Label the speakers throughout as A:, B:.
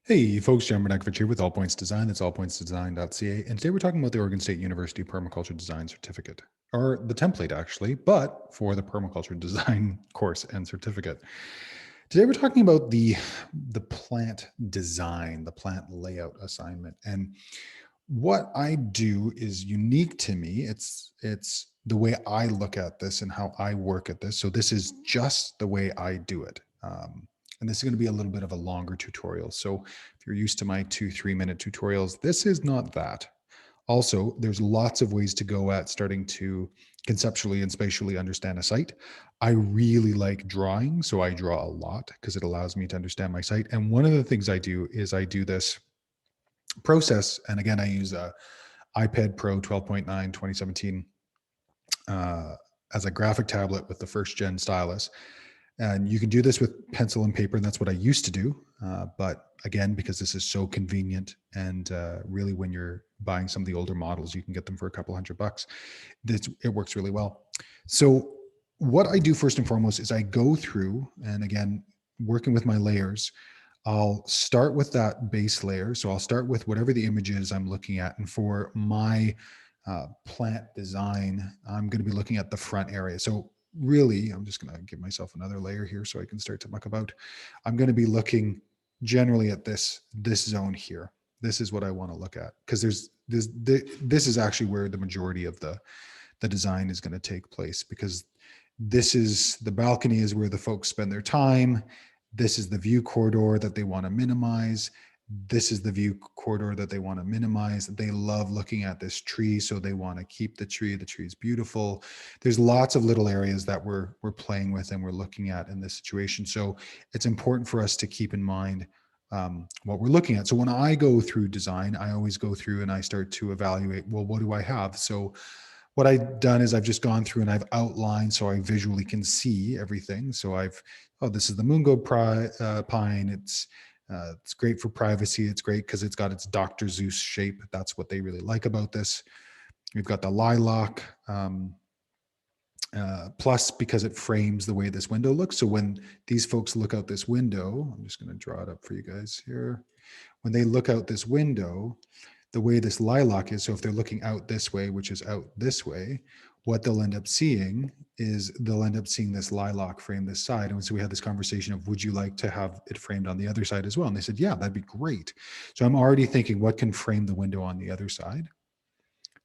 A: Hey folks, John Bernakevitch here with All Points Design. That's allpointsdesign.ca. And today we're talking about the Oregon State University Permaculture Design Certificate, or the template actually, but for the Permaculture Design course and certificate. Today we're talking about the plant design, the plant layout assignment. And what I do is unique to me. It's the way I look at this and how I work at this. So this is just the way I do it. And this is going to be a little bit of a longer tutorial. So if you're used to my 2-3 minute tutorials, this is not that. Also, there's lots of ways to go at starting to conceptually and spatially understand a site. I really like drawing, so I draw a lot because it allows me to understand my site. And one of the things I do is I do this process. And again, I use a iPad Pro 12.9 2017 as a graphic tablet with the first gen stylus. And you can do this with pencil and paper, and that's what I used to do. But again, because this is so convenient, and really when you're buying some of the older models, you can get them for a couple $100. It works really well. So what I do first and foremost is I go through, and again, working with my layers, I'll start with that base layer. So I'll start with whatever the image is I'm looking at. And for my plant design, I'm going to be looking at the front area. So really, I'm just going to give myself another layer here so I can start to muck about. I'm going to be looking generally at this zone here. This is what I want to look at, because this is actually where the majority of the design is going to take place, because this is the balcony is where the folks spend their time. This is the view corridor that they want to minimize. This is the view corridor that they want to minimize. They love looking at this tree, so they want to keep the tree. The tree is beautiful. There's lots of little areas that we're playing with and we're looking at in this situation. So it's important for us to keep in mind what we're looking at. So when I go through design, I always go through and I start to evaluate, well, what do I have? So what I've done is I've just gone through and I've outlined so I visually can see everything. So this is the Mungo pine. It's great for privacy. It's great because it's got its Dr. Zeus shape. That's what they really like about this. We've got the lilac, plus because it frames the way this window looks. So when these folks look out this window, I'm just going to draw it up for you guys here. When they look out this window, the way this lilac is, so if they're looking out this way, which is out this way, what they'll end up seeing is they'll end up seeing this lilac frame this side. And so we had this conversation of, would you like to have it framed on the other side as well? And they said, yeah, that'd be great. So I'm already thinking, what can frame the window on the other side?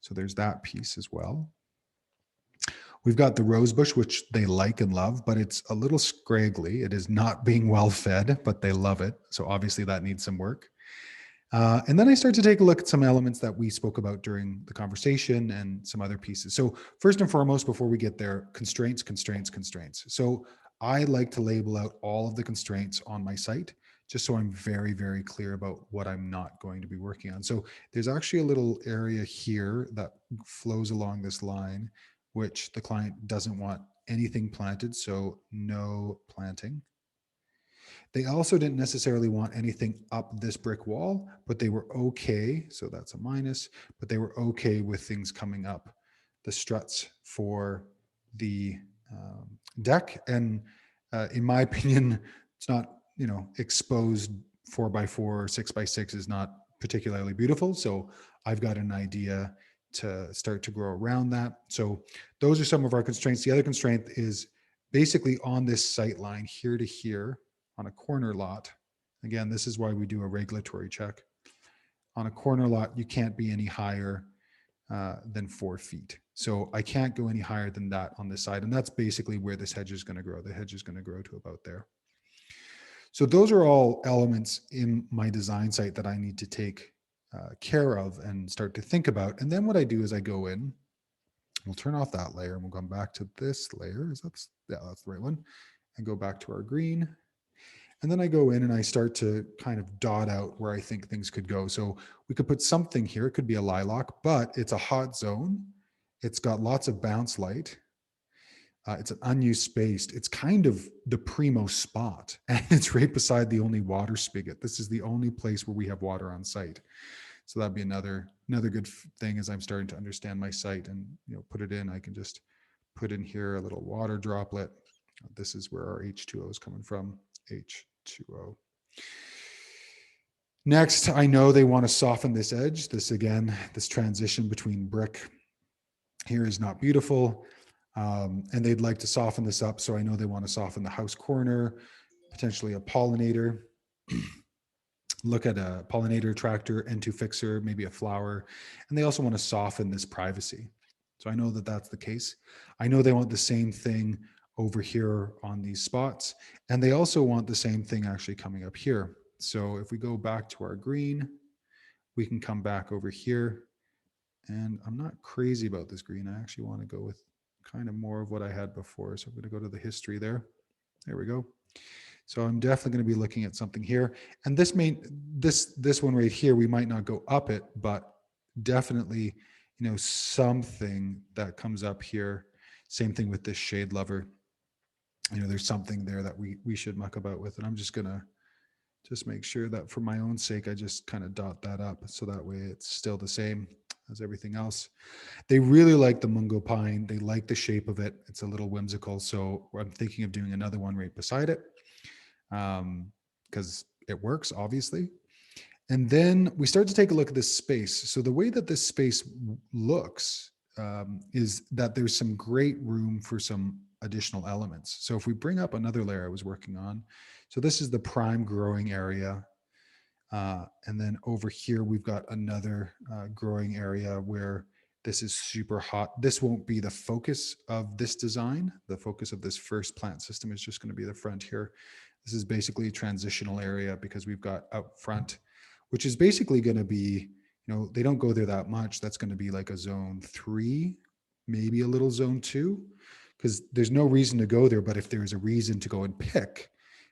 A: So there's that piece as well. We've got the rose bush, which they like and love, but it's a little scraggly. It is not being well fed, but they love it. So obviously that needs some work. And then I start to take a look at some elements that we spoke about during the conversation and some other pieces. So first and foremost, before we get there, constraints. So I like to label out all of the constraints on my site, just so I'm very, very clear about what I'm not going to be working on. So there's actually a little area here that flows along this line, which the client doesn't want anything planted, so no planting. They also didn't necessarily want anything up this brick wall, but they were okay. So that's a minus, but they were okay with things coming up the struts for the deck. And in my opinion, it's not, exposed 4x4 or 6x6 is not particularly beautiful. So I've got an idea to start to grow around that. So those are some of our constraints. The other constraint is basically on this sight line here to here, on a corner lot. Again, this is why we do a regulatory check. On a corner lot, you can't be any higher than 4 feet. So I can't go any higher than that on this side. And that's basically where this hedge is going to grow. The hedge is going to grow to about there. So those are all elements in my design site that I need to take care of and start to think about. And then what I do is I go in, we'll turn off that layer and we'll come back to this layer. That's the right one. And go back to our green. And then I go in and I start to kind of dot out where I think things could go. So we could put something here. It could be a lilac, but it's a hot zone. It's got lots of bounce light. It's an unused space. It's kind of the primo spot. And it's right beside the only water spigot. This is the only place where we have water on site. So that'd be another good thing as I'm starting to understand my site and put it in. I can just put in here a little water droplet. This is where our H2O is coming from. H2O. Next, I know they want to soften this edge. This again, this transition between brick here is not beautiful. And they'd like to soften this up. So I know they want to soften the house corner, potentially a pollinator. Look at a pollinator tractor, N2 fixer, maybe a flower. And they also want to soften this privacy. So I know that that's the case. I know they want the same thing over here on these spots. And they also want the same thing actually coming up here. So if we go back to our green, we can come back over here. And I'm not crazy about this green. I actually want to go with kind of more of what I had before. So I'm going to go to the history there. There we go. So I'm definitely going to be looking at something here. And this one right here, we might not go up it, but definitely, you know, something that comes up here. Same thing with this shade lover. You know, there's something there that we should muck about with. And I'm just going to just make sure that for my own sake, I just kind of dot that up. So that way it's still the same as everything else. They really like the mungo pine. They like the shape of it. It's a little whimsical. So I'm thinking of doing another one right beside it, because it works, obviously. And then we start to take a look at this space. So the way that this space looks is that there's some great room for some additional elements. So if we bring up another layer I was working on, so this is the prime growing area. And then over here, we've got another growing area where this is super hot. This won't be the focus of this design. The focus of this first plant system is just going to be the front here. This is basically a transitional area because we've got out front, which is basically going to be, you know, they don't go there that much. That's going to be like a zone 3, maybe a little zone 2, because there's no reason to go there. But if there is a reason to go and pick,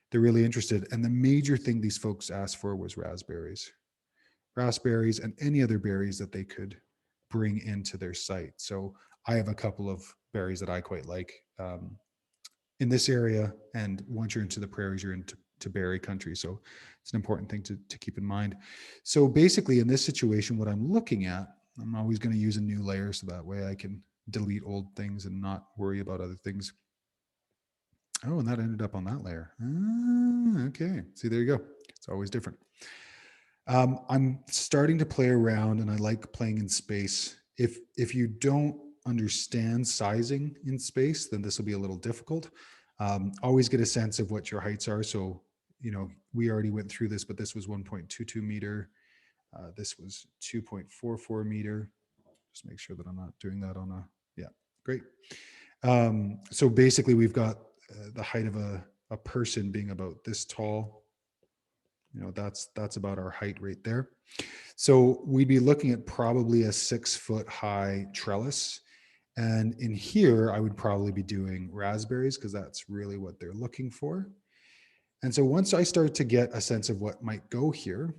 A: they're really interested. And the major thing these folks asked for was raspberries and any other berries that they could bring into their site. So I have a couple of berries that I quite like in this area. And once you're into the prairies, you're into berry country. So it's an important thing to keep in mind. So basically in this situation, what I'm looking at, I'm always going to use a new layer so that way I can delete old things and not worry about other things. Oh, and that ended up on that layer. Okay. See, there you go. It's always different. I'm starting to play around and I like playing in space. If you don't understand sizing in space, then this will be a little difficult. Always get a sense of what your heights are. So, you know, we already went through this, but this was 1.22 meter. This was 2.44 meter. Just make sure that I'm not doing that on yeah, great. So basically we've got the height of a person being about this tall. You know, that's about our height right there. So we'd be looking at probably a 6-foot high trellis. And in here, I would probably be doing raspberries because that's really what they're looking for. And so once I start to get a sense of what might go here,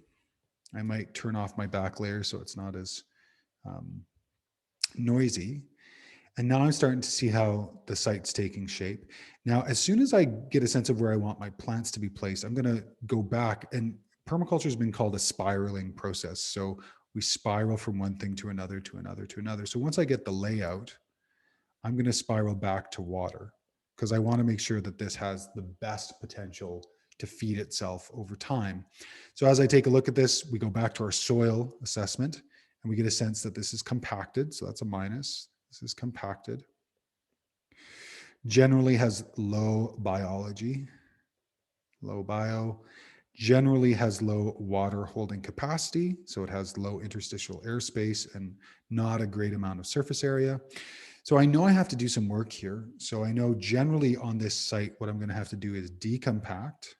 A: I might turn off my back layer so it's not as noisy. And now I'm starting to see how the site's taking shape. Now, as soon as I get a sense of where I want my plants to be placed, I'm going to go back. And permaculture has been called a spiraling process. So we spiral from one thing to another, to another, to another. So once I get the layout, I'm going to spiral back to water because I want to make sure that this has the best potential to feed itself over time. So as I take a look at this, we go back to our soil assessment and we get a sense that this is compacted. So that's a minus. This is compacted. Generally has low biology, low bio. Generally has low water holding capacity. So it has low interstitial airspace and not a great amount of surface area. So I know I have to do some work here. So I know generally on this site, what I'm going to have to do is decompact.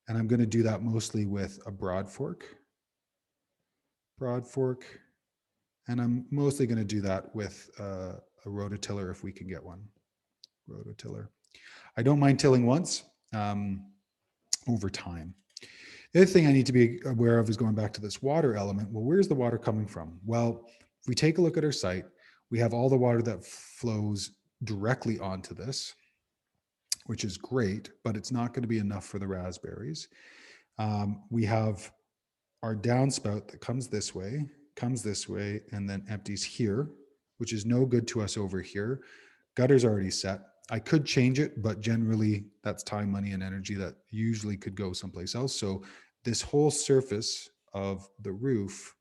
A: And I'm going to do that mostly with a broad fork. And I'm mostly going to do that with a rototiller if we can get one. Rototiller. I don't mind tilling once over time. The other thing I need to be aware of is going back to this water element. Well, where's the water coming from? Well, if we take a look at our site, we have all the water that flows directly onto this, which is great, but it's not going to be enough for the raspberries. We have our downspout that comes this way, and then empties here, which is no good to us over here. Gutter's already set. I could change it, but generally that's time, money, and energy that usually could go someplace else. So this whole surface of the roof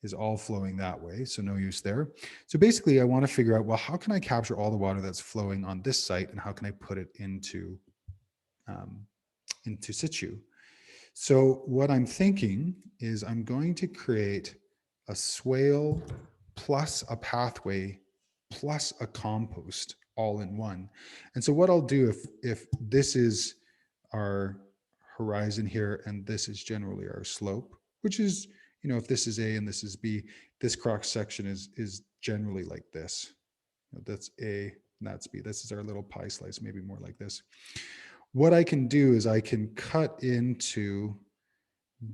A: is all flowing that way. So no use there. So basically I want to figure out, well, how can I capture all the water that's flowing on this site and how can I put it into situ? So what I'm thinking is I'm going to create a swale plus a pathway plus a compost all in one. And so what I'll do, if this is our horizon here and this is generally our slope, which is, you know, if this is A and this is B, this cross section is generally like this. You know, that's A and that's B. This is our little pie slice, maybe more like this. What I can do is I can cut into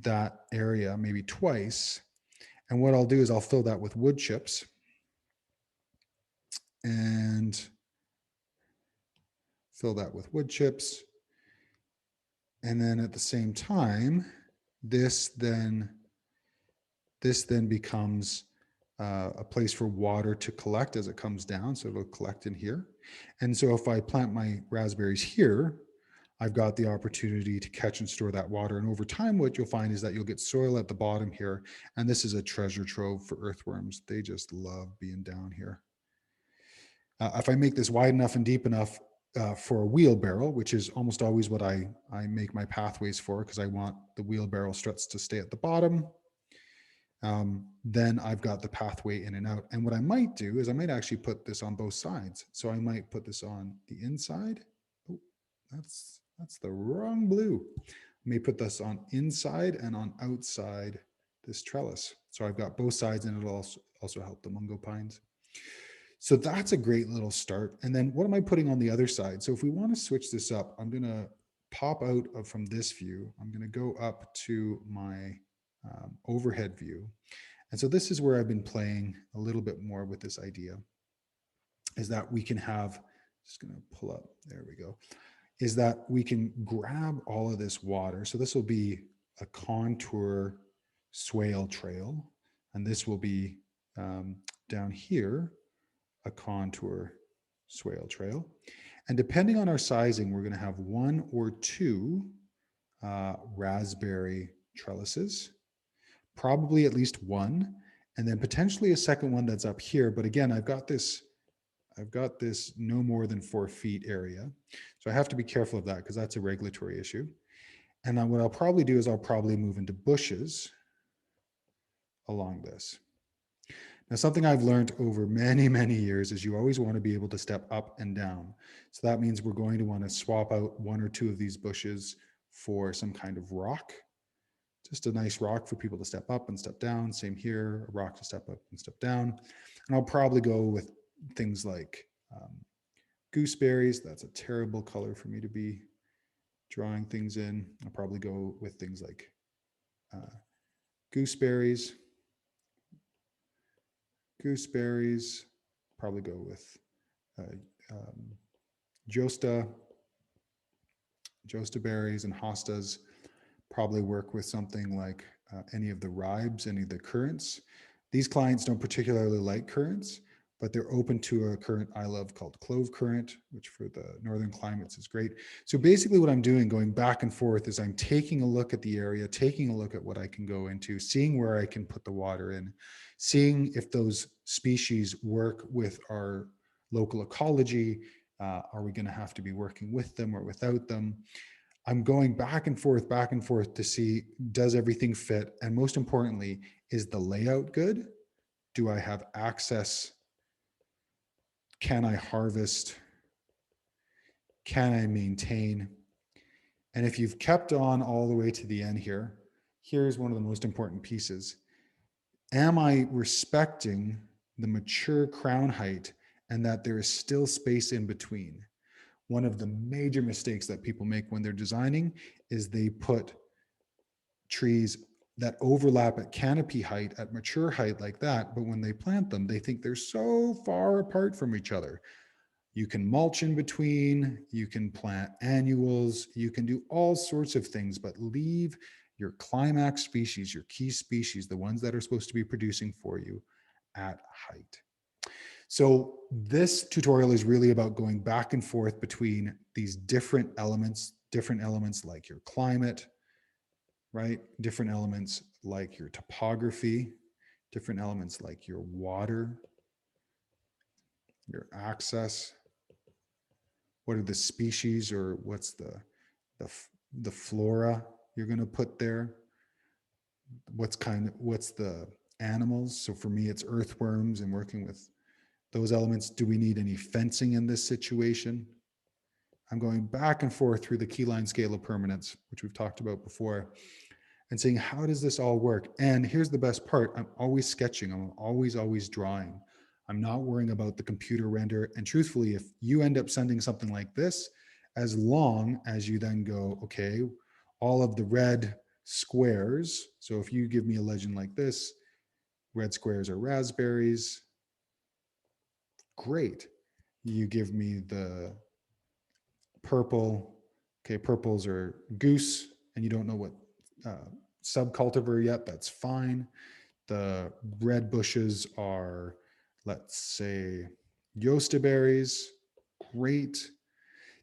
A: that area maybe twice. And what I'll do is I'll fill that with wood chips and fill that with wood chips. And then at the same time, this then becomes a place for water to collect as it comes down. So it'll collect in here. And so if I plant my raspberries here, I've got the opportunity to catch and store that water. And over time, what you'll find is that you'll get soil at the bottom here. And this is a treasure trove for earthworms. They just love being down here. If I make this wide enough and deep enough for a wheelbarrow, which is almost always what I make my pathways for, because I want the wheelbarrow struts to stay at the bottom, then I've got the pathway in and out. And what I might do is I might actually put this on both sides. So I might put this on the inside. Oh, that's the wrong blue. I may put this on inside and on outside this trellis. So I've got both sides, and it'll also help the mungo pines. So that's a great little start. And then what am I putting on the other side? So if we want to switch this up, I'm going to pop out from this view. I'm going to go up to my overhead view. And so this is where I've been playing a little bit more with this idea, is that we can have, just going to pull up, there we go, is that we can grab all of this water. So this will be a contour swale trail, and this will be down here, a contour swale trail. And depending on our sizing, we're going to have 1 or 2 raspberry trellises, probably at least 1, and then potentially a second one that's up here. But again, I've got this no more than 4 feet area. So I have to be careful of that because that's a regulatory issue. And then what I'll probably do is I'll probably move into bushes along this. Now, something I've learned over many, many years is you always want to be able to step up and down. So that means we're going to want to swap out 1 or 2 of these bushes for some kind of rock, just a nice rock for people to step up and step down. Same here, a rock to step up and step down. And I'll probably go with things like gooseberries. That's a terrible color for me to be drawing things in. I'll probably go with things like gooseberries, probably go with josta berries and hostas. Probably work with something like any of the ribes, any of the currants. These clients don't particularly like currants, but they're open to a currant I love called clove currant, which for the northern climates is great. So basically what I'm doing, going back and forth, is I'm taking a look at the area, taking a look at what I can go into, seeing where I can put the water in, seeing if those species work with our local ecology. Are we going to have to be working with them or without them? I'm going back and forth to see, does everything fit? And most importantly, is the layout good? Do I have access? Can I harvest? Can I maintain? And if you've kept on all the way to the end here, here's one of the most important pieces. Am I respecting the mature crown height and that there is still space in between? One of the major mistakes that people make when they're designing is they put trees that overlap at canopy height, at mature height like that, but when they plant them, they think they're so far apart from each other. You can mulch in between, you can plant annuals, you can do all sorts of things, but leave your climax species, your key species, the ones that are supposed to be producing for you, at height. So this tutorial is really about going back and forth between these different elements like your climate, right? Different elements like your topography, different elements like your water, your access. What are the species, or what's the flora you're going to put there? What's the animals? So for me, it's earthworms and working with those elements. Do we need any fencing in this situation? I'm going back and forth through the keyline scale of permanence, which we've talked about before, and saying, how does this all work? And here's the best part. I'm always sketching. I'm always drawing. I'm not worrying about the computer render. And truthfully, if you end up sending something like this, as long as you then go, okay, all of the red squares. So if you give me a legend like this, red squares are raspberries. Great. You give me the purple. Okay, purples are goose, and you don't know what subcultivar yet. That's fine. The red bushes are, let's say, yosta berries. Great.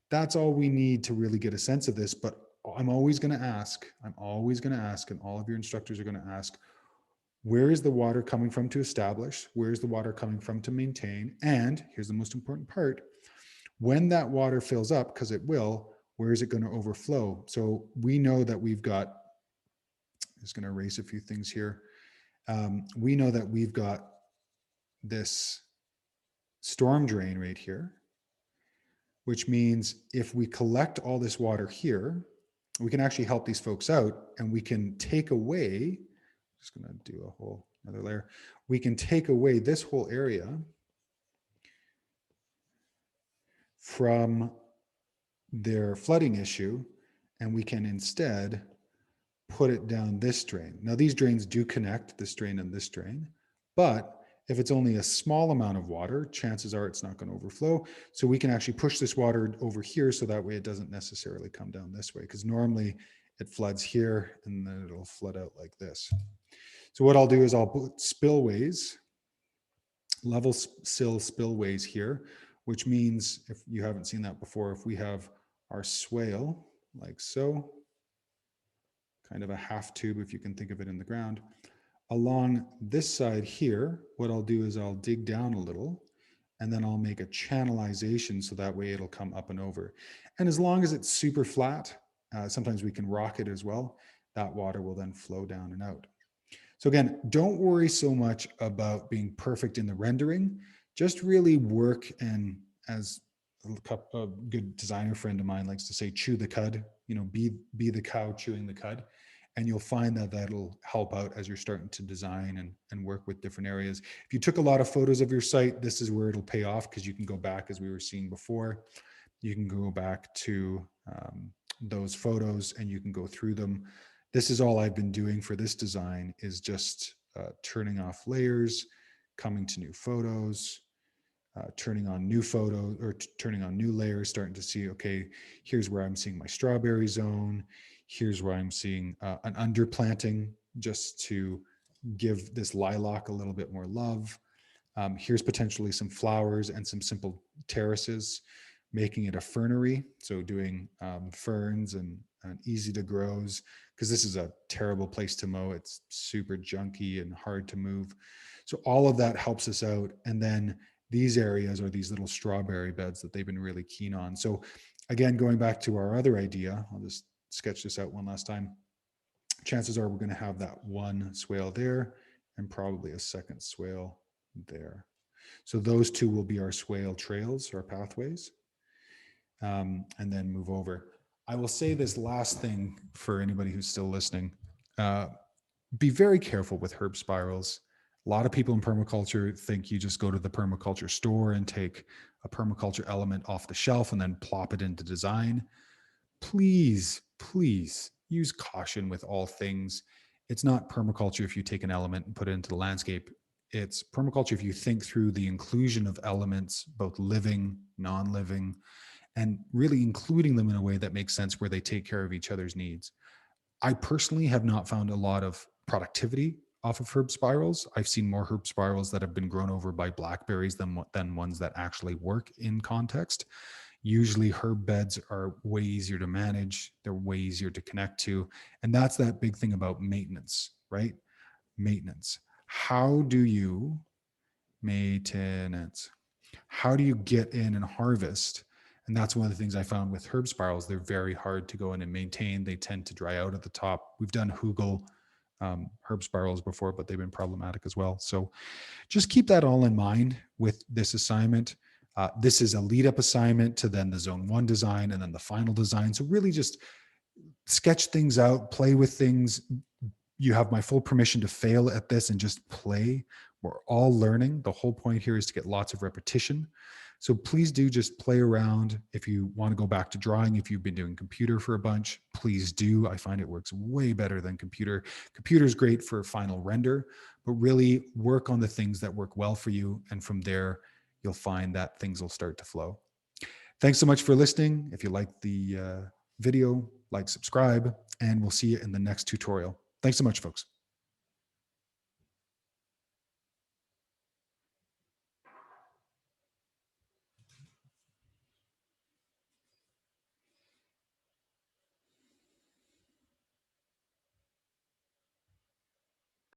A: That's all we need to really get a sense of this. But I'm always going to ask, and all of your instructors are going to ask, where is the water coming from to establish? Where is the water coming from to maintain? And here's the most important part. When that water fills up, because it will, where is it going to overflow? So we know that we've got, I'm just going to erase a few things here. We know that we've got this storm drain right here, which means if we collect all this water here, we can actually help these folks out, and we can take away, I'm just going to do a whole another layer. We can take away this whole area from their flooding issue, and we can instead put it down this drain. Now these drains do connect, this drain and this drain, but if it's only a small amount of water, chances are it's not going to overflow. So we can actually push this water over here, so that way it doesn't necessarily come down this way, because normally it floods here and then it'll flood out like this. So what I'll do is I'll put spillways, level sill spillways here, which means, if you haven't seen that before, if we have our swale like so, kind of a half tube, if you can think of it in the ground, along this side here, what I'll do is I'll dig down a little, and then I'll make a channelization, so that way it'll come up and over. And as long as it's super flat, sometimes we can rock it as well, that water will then flow down and out. So again, don't worry so much about being perfect in the rendering, just really work, and as a good designer friend of mine likes to say, chew the cud, be the cow chewing the cud. And you'll find that that'll help out as you're starting to design and work with different areas. If you took a lot of photos of your site, this is where it'll pay off, because you can go back, as we were seeing before, you can go back to those photos and you can go through them. This is all I've been doing for this design, is just turning off layers, coming to new photos, turning on new photos, or turning on new layers, starting to see, okay, here's where I'm seeing my strawberry zone. Here's where I'm seeing an underplanting, just to give this lilac a little bit more love. Here's potentially some flowers and some simple terraces, making it a fernery. So doing ferns and easy to grows, because this is a terrible place to mow. It's super junky and hard to move. So all of that helps us out. And then these areas are these little strawberry beds that they've been really keen on. So again, going back to our other idea, I'll just sketch this out one last time. Chances are we're going to have that one swale there and probably a second swale there. So those two will be our swale trails, our pathways, and then move over. I will say this last thing for anybody who's still listening. Be very careful with herb spirals. A lot of people in permaculture think you just go to the permaculture store and take a permaculture element off the shelf and then plop it into design. Please use caution with all things. It's not permaculture if you take an element and put it into the landscape. It's permaculture if you think through the inclusion of elements, both living, non-living, and really including them in a way that makes sense, where they take care of each other's needs. I personally have not found a lot of productivity off of herb spirals. I've seen more herb spirals that have been grown over by blackberries than ones that actually work in context. Usually herb beds are way easier to manage. They're way easier to connect to. And that's that big thing about maintenance, right? Maintenance. How do you maintenance? How do you get in and harvest? And that's one of the things I found with herb spirals. They're very hard to go in and maintain. They tend to dry out at the top. We've done Hugel herb spirals before, but they've been problematic as well. So just keep that all in mind with this assignment. This is a lead up assignment to then the zone 1 design and then the final design. So really just sketch things out, play with things. You have my full permission to fail at this and just play. We're all learning. The whole point here is to get lots of repetition. So please do just play around. If you want to go back to drawing, if you've been doing computer for a bunch, please do. I find it works way better than computer. Computer is great for final render, but really work on the things that work well for you. And from there, you'll find that things will start to flow. Thanks so much for listening. If you like the video, like, subscribe, and we'll see you in the next tutorial. Thanks so much, folks.